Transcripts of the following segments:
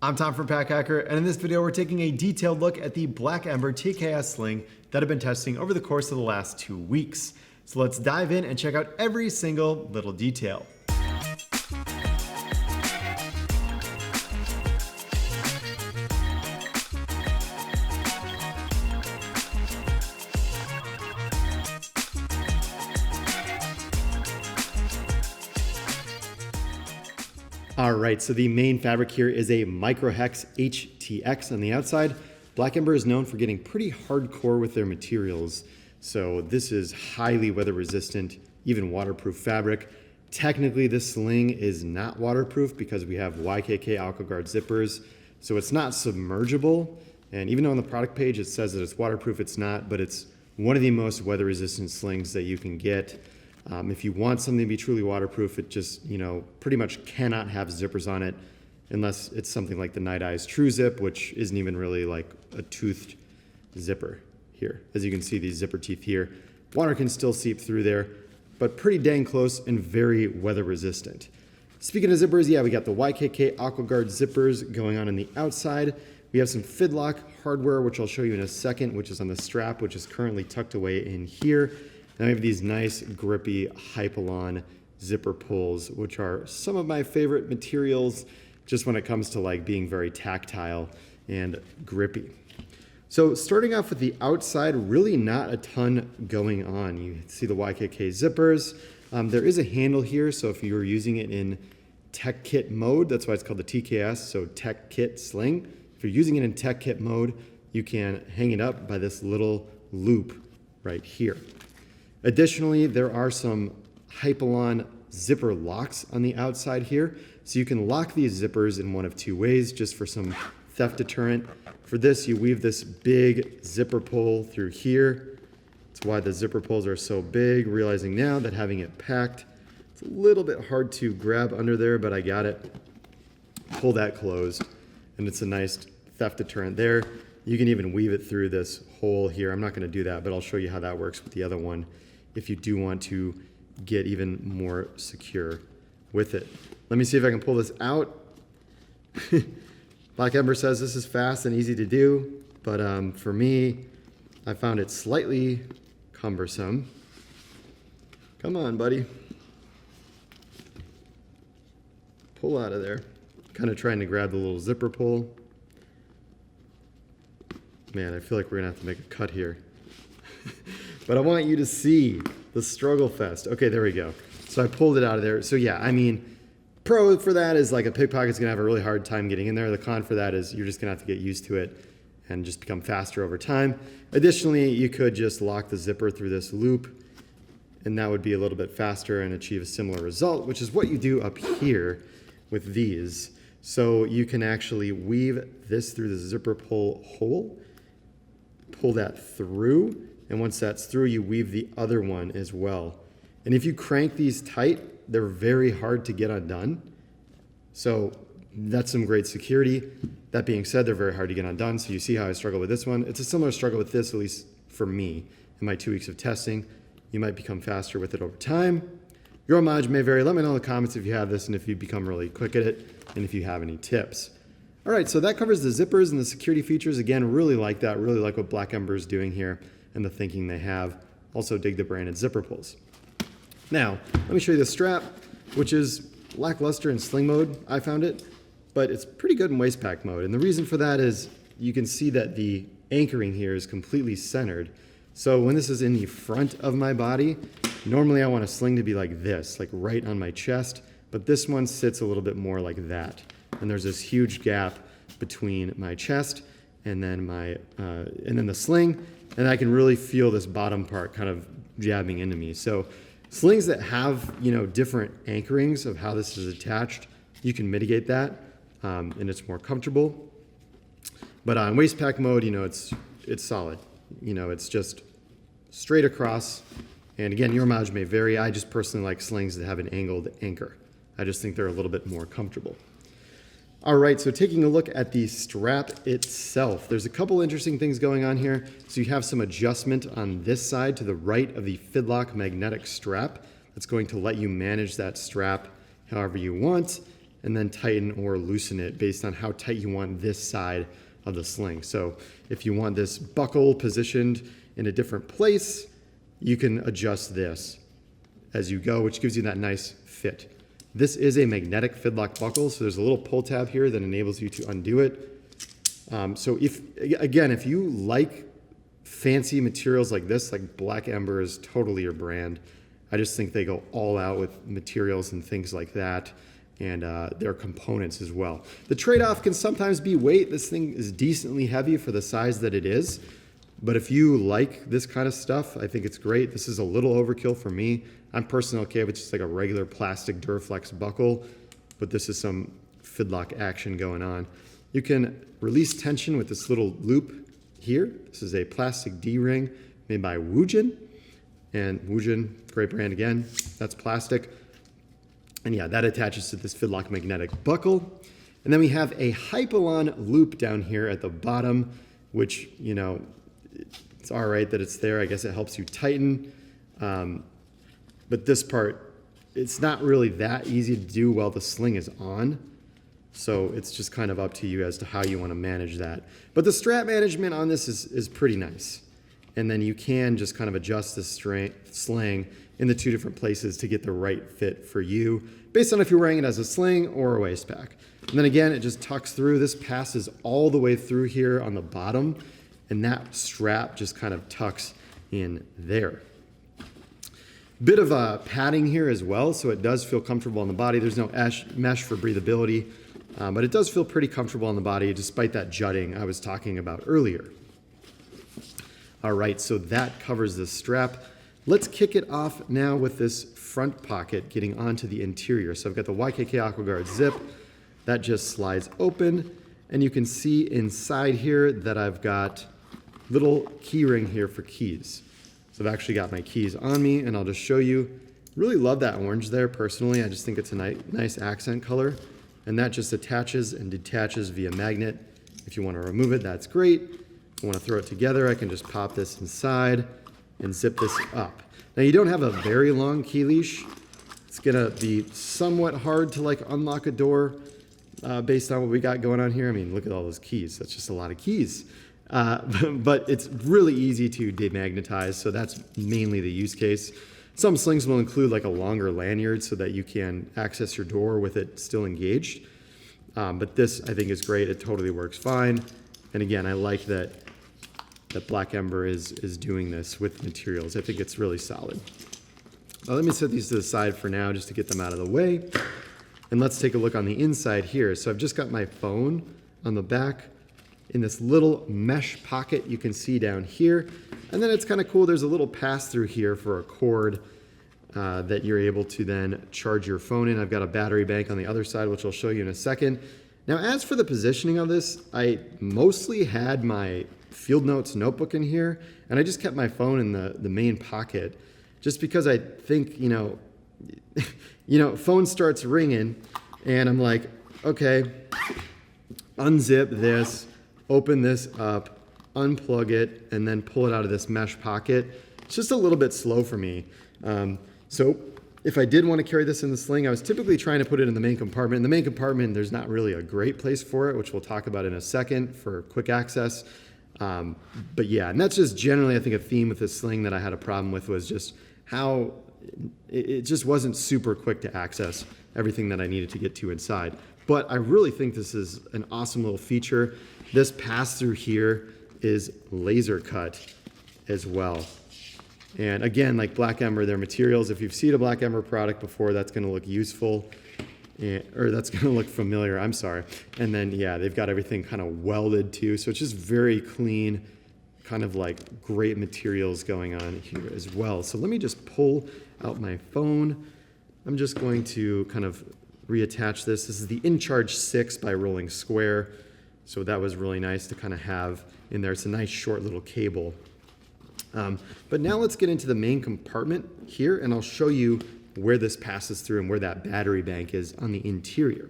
I'm Tom from Pack Hacker, and in this video we're taking a detailed look at the Black Ember TKS sling that I've been testing over the course of the last 2 weeks. So let's dive in and check out every single little detail. All right, so the main fabric here is a microhex HTX on the outside. Black Ember is known for getting pretty hardcore with their materials. So this is highly weather resistant, even waterproof fabric. Technically this sling is not waterproof because we have YKK AquaGuard zippers. So it's not submergible. And even though on the product page it says that it's waterproof, it's not, but it's one of the most weather resistant slings that you can get. If you want something to be truly waterproof, it just, pretty much cannot have zippers on it unless it's something like the Night Eyes True Zip, which isn't even really like a toothed zipper here. As you can see, these zipper teeth here, water can still seep through there, but pretty dang close and very weather resistant. Speaking of zippers, yeah, we got the YKK AquaGuard zippers going on the outside. We have some Fidlock hardware, which I'll show you in a second, which is on the strap, which is currently tucked away in here. And I have these nice grippy Hypalon zipper pulls, which are some of my favorite materials just when it comes to like being very tactile and grippy. So starting off with the outside, really not a ton going on. You see the YKK zippers. There is a handle here, so if you're using it in tech kit mode, that's why it's called the TKS, so tech kit sling. If you're using it in tech kit mode, you can hang it up by this little loop right here. Additionally, there are some Hypalon zipper locks on the outside here. So you can lock these zippers in one of two ways, just for some theft deterrent. For this, you weave this big zipper pull through here. That's why the zipper pulls are so big, realizing now that having it packed, it's a little bit hard to grab under there, but I got it. Pull that closed, and it's a nice theft deterrent there. You can even weave it through this hole here. I'm not gonna do that, but I'll show you how that works with the other one if you do want to get even more secure with it. Let me see if I can pull this out. Black Ember says this is fast and easy to do, but for me, I found it slightly cumbersome. Come on, buddy. Pull out of there. Kind of trying to grab the little zipper pull. Man, I feel like we're gonna have to make a cut here. But I want you to see the struggle fest. Okay, there we go. So I pulled it out of there. So yeah, I mean, pro for that is like a pickpocket's gonna have a really hard time getting in there. The con for that is you're just gonna have to get used to it and just become faster over time. Additionally, you could just lock the zipper through this loop and that would be a little bit faster and achieve a similar result, which is what you do up here with these. So you can actually weave this through the zipper pull hole, pull that through, and once that's through, you weave the other one as well. And if you crank these tight, they're very hard to get undone. So that's some great security. That being said, they're very hard to get undone. So you see how I struggle with this one. It's a similar struggle with this, at least for me, in my 2 weeks of testing. You might become faster with it over time. Your mileage may vary. Let me know in the comments if you have this and if you become really quick at it and if you have any tips. All right, so that covers the zippers and the security features. Again, really like that. Really like what Black Ember is doing here and the thinking they have. Also dig the branded zipper pulls. Now, let me show you the strap, which is lackluster in sling mode, I found it, but it's pretty good in waist pack mode. And the reason for that is you can see that the anchoring here is completely centered. So when this is in the front of my body, normally I want a sling to be like this, like right on my chest, but this one sits a little bit more like that. And there's this huge gap between my chest and then the sling, and I can really feel this bottom part kind of jabbing into me. So slings that have, different anchorings of how this is attached, you can mitigate that, and it's more comfortable. But on waist pack mode, it's solid. It's just straight across. And again, your mileage may vary. I just personally like slings that have an angled anchor. I just think they're a little bit more comfortable. All right, so taking a look at the strap itself, there's a couple interesting things going on here. So you have some adjustment on this side to the right of the Fidlock magnetic strap. That's going to let you manage that strap however you want. and then tighten or loosen it based on how tight you want this side of the sling. So if you want this buckle positioned in a different place, you can adjust this as you go, which gives you that nice fit. This is a magnetic fidlock buckle, so there's a little pull tab here that enables you to undo it. So if you like fancy materials like this, like Black Ember is totally your brand. I just think they go all out with materials and things like that, and their components as well. The trade-off can sometimes be weight. This thing is decently heavy for the size that it is, but if you like this kind of stuff, I think it's great. This is a little overkill for me. I'm personally okay with just like a regular plastic Duraflex buckle, but this is some fidlock action going on. You can release tension with this little loop here. This is a plastic D-ring made by Woojin, and Woojin, great brand again, that's plastic. And yeah, that attaches to this fidlock magnetic buckle. And then we have a Hypalon loop down here at the bottom, which, you know, it's all right that it's there. I guess it helps you tighten. But this part, it's not really that easy to do while the sling is on. So it's just kind of up to you as to how you want to manage that. But the strap management on this is pretty nice. And then you can just kind of adjust the sling in the two different places to get the right fit for you, based on if you're wearing it as a sling or a waist pack. And then again, it just tucks through. This passes all the way through here on the bottom, and that strap just kind of tucks in there. Bit of padding here as well, so it does feel comfortable on the body. There's no mesh for breathability, but it does feel pretty comfortable on the body despite that jutting I was talking about earlier. All right, so that covers the strap. Let's kick it off now with this front pocket getting onto the interior. So I've got the YKK AquaGuard zip. That just slides open, and you can see inside here that I've got little key ring here for keys. So I've actually got my keys on me, and I'll just show you. Really love that orange there personally. I just think it's a nice accent color, and that just attaches and detaches via magnet. If you want to remove it, that's great. If I want to throw it together, I can just pop this inside and zip this up. Now you don't have a very long key leash. It's gonna be somewhat hard to like unlock a door based on what we got going on here. I mean, look at all those keys. That's just a lot of keys. But it's really easy to demagnetize, so that's mainly the use case. Some slings will include like a longer lanyard so that you can access your door with it still engaged. But this I think is great. It totally works fine. And again, I like that Black Ember is doing this with materials. I think it's really solid. Let me set these to the side for now just to get them out of the way. And let's take a look on the inside here. So I've just got my phone on the back in this little mesh pocket you can see down here. And then it's kind of cool, there's a little pass-through here for a cord that you're able to then charge your phone in. I've got a battery bank on the other side, which I'll show you in a second. Now, as for the positioning of this, I mostly had my Field Notes notebook in here, and I just kept my phone in the main pocket, just because I think, phone starts ringing, and I'm like, okay, unzip this, open this up, unplug it, and then pull it out of this mesh pocket. It's just a little bit slow for me. So if I did want to carry this in the sling, I was typically trying to put it in the main compartment. In the main compartment, there's not really a great place for it, which we'll talk about in a second for quick access. But yeah, and that's just generally, I think, a theme with this sling that I had a problem with was just how it just wasn't super quick to access everything that I needed to get to inside. But I really think this is an awesome little feature. This pass-through here is laser cut as well. And again, like Black Ember, their materials, if you've seen a Black Ember product before, that's going to look useful. Or that's going to look familiar, I'm sorry. And then, yeah, they've got everything kind of welded too. So it's just very clean, kind of like great materials going on here as well. So let me just pull out my phone. I'm just going to kind of reattach this. This is the InCharge 6 by Rolling Square. So that was really nice to kind of have in there. It's a nice short little cable. But now let's get into the main compartment here, and I'll show you where this passes through and where that battery bank is on the interior.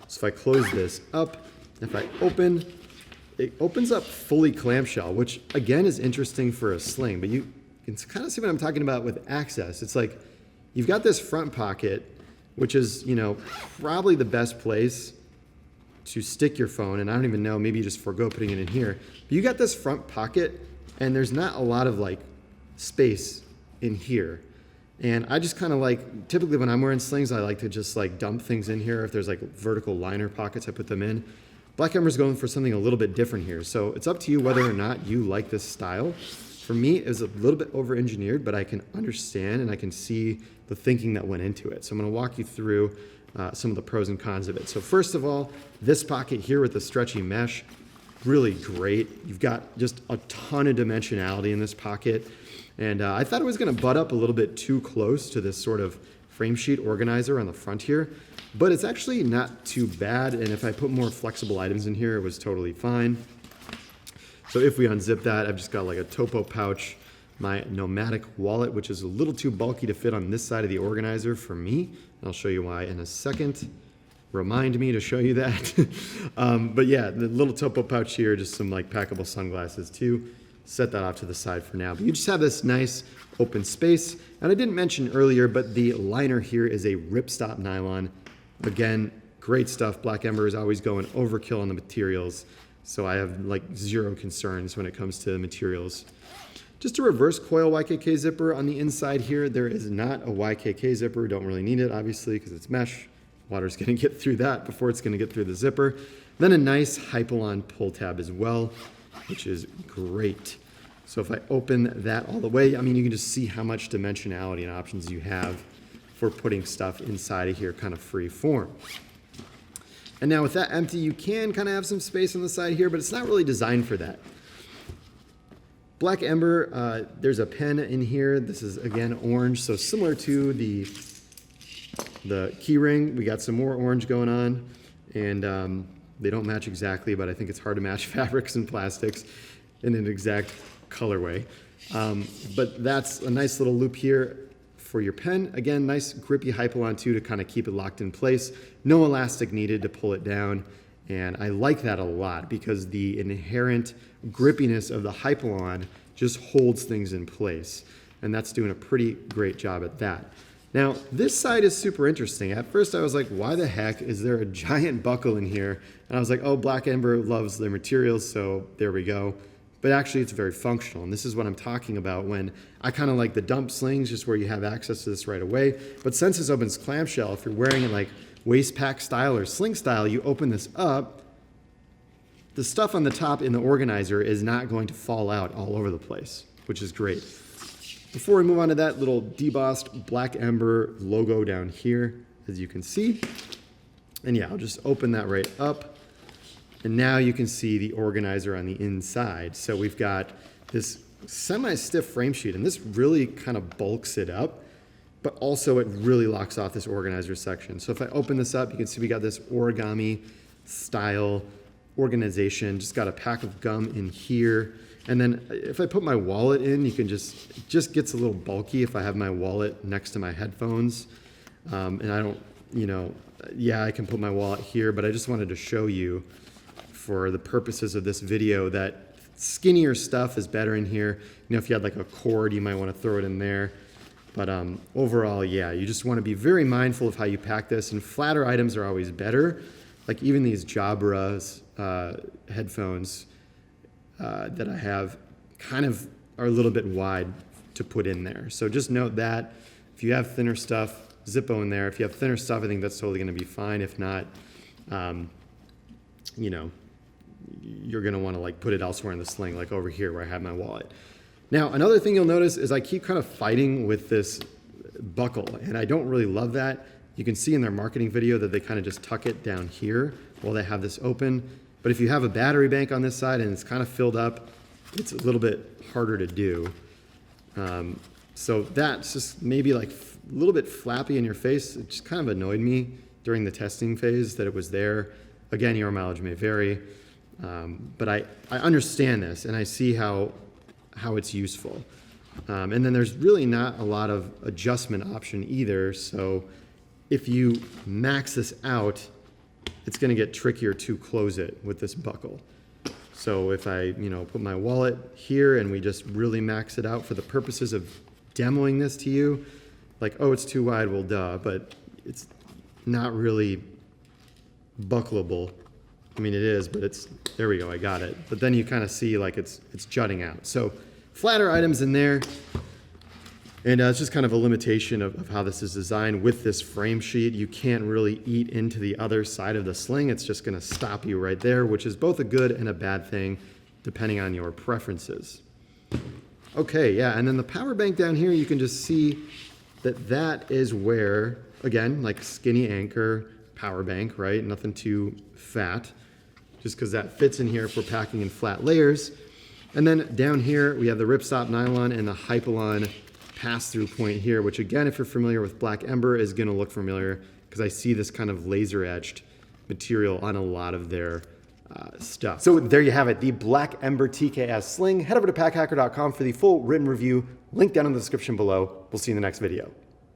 So if I close this up, if I open, it opens up fully clamshell, which again is interesting for a sling, but you can kind of see what I'm talking about with access. It's like you've got this front pocket, which is, you know, probably the best place to stick your phone. And I don't even know, maybe you just forego putting it in here. But you got this front pocket, and there's not a lot of like space in here. And I just kind of like, typically when I'm wearing slings, I like to just like dump things in here. If there's like vertical liner pockets, I put them in. Black Ember's going for something a little bit different here. So it's up to you whether or not you like this style. For me, it was a little bit over-engineered, but I can understand and I can see the thinking that went into it. So I'm gonna walk you through some of the pros and cons of it. So first of all, this pocket here with the stretchy mesh, really great. You've got just a ton of dimensionality in this pocket. And I thought it was gonna butt up a little bit too close to this sort of frame sheet organizer on the front here, but it's actually not too bad. And if I put more flexible items in here, it was totally fine. So if we unzip that, I've just got like a topo pouch, my Nomadic wallet, which is a little too bulky to fit on this side of the organizer for me. And I'll show you why in a second. Remind me to show you that. But yeah, the little topo pouch here, just some like packable sunglasses too. Set that off to the side for now. But you just have this nice open space. And I didn't mention earlier, but the liner here is a ripstop nylon. Again, great stuff. Black Ember is always going overkill on the materials. So I have like zero concerns when it comes to materials. Just a reverse coil YKK zipper on the inside here. There is not a YKK zipper. Don't really need it, obviously, because it's mesh. Water's gonna get through that before it's gonna get through the zipper. Then a nice Hypalon pull tab as well, which is great. So if I open that all the way, I mean, you can just see how much dimensionality and options you have for putting stuff inside of here kind of free form. And now with that empty, you can kind of have some space on the side here, but it's not really designed for that. Black Ember, there's a pen in here. This is, again, orange, so similar to the key ring. We got some more orange going on, and they don't match exactly, but I think it's hard to match fabrics and plastics in an exact colorway. But that's a nice little loop here for your pen. Again, nice grippy Hypalon too to kind of keep it locked in place. No elastic needed to pull it down. And I like that a lot because the inherent grippiness of the Hypalon just holds things in place. And that's doing a pretty great job at that. Now, this side is super interesting. At first I was like, why the heck is there a giant buckle in here? And I was like, oh, Black Ember loves their materials, so there we go. But actually it's very functional. And this is what I'm talking about when I kind of like the dump slings, just where you have access to this right away. But since this opens clamshell, if you're wearing it like waist pack style or sling style, you open this up, the stuff on the top in the organizer is not going to fall out all over the place, which is great. Before we move on to that, little debossed Black Ember logo down here, as you can see. And yeah, I'll just open that right up. And now you can see the organizer on the inside. So we've got this semi-stiff frame sheet, and this really kind of bulks it up, but also it really locks off this organizer section. So if I open this up, you can see we got this origami style organization. Just got a pack of gum in here. And then if I put my wallet in, you can it just gets a little bulky if I have my wallet next to my headphones. And I don't, you know, yeah, I can put my wallet here, but I just wanted to show you for the purposes of this video that skinnier stuff is better in here. You know, if you had like a cord, you might want to throw it in there. But overall, yeah, you just want to be very mindful of how you pack this, and flatter items are always better. Like even these Jabras headphones that I have kind of are a little bit wide to put in there. So just note that if you have thinner stuff, Zippo in there. If you have thinner stuff, I think that's totally going to be fine. If not, you know, you're going to want to like put it elsewhere in the sling, like over here where I have my wallet. Now, another thing you'll notice is I keep kind of fighting with this buckle, and I don't really love that. You can see in their marketing video that they kind of just tuck it down here while they have this open. But if you have a battery bank on this side and it's kind of filled up, it's a little bit harder to do. So that's just maybe like a little bit flappy in your face. It just kind of annoyed me during the testing phase that it was there. Again, your mileage may vary, but I understand this and I see how it's useful. And then there's really not a lot of adjustment option either. So if you max this out, it's going to get trickier to close it with this buckle. So if I, put my wallet here and we just really max it out for the purposes of demoing this to you, like, oh, it's too wide, well, duh, but it's not really buckleable. I mean, it is, but it's, there we go, I got it. But then you kind of see like it's jutting out. So flatter items in there. And it's just kind of a limitation of how this is designed with this frame sheet. You can't really eat into the other side of the sling. It's just gonna stop you right there, which is both a good and a bad thing, depending on your preferences. Okay, yeah, and then the power bank down here, you can just see that that is where, again, like skinny anchor power bank, right? Nothing too fat, just because that fits in here if we're packing in flat layers. And then down here, we have the ripstop nylon and the Hypalon pass-through point here, which again, if you're familiar with Black Ember, is gonna look familiar because I see this kind of laser-etched material on a lot of their stuff. So there you have it, the Black Ember TKS sling. Head over to packhacker.com for the full written review. Link down in the description below. We'll see you in the next video.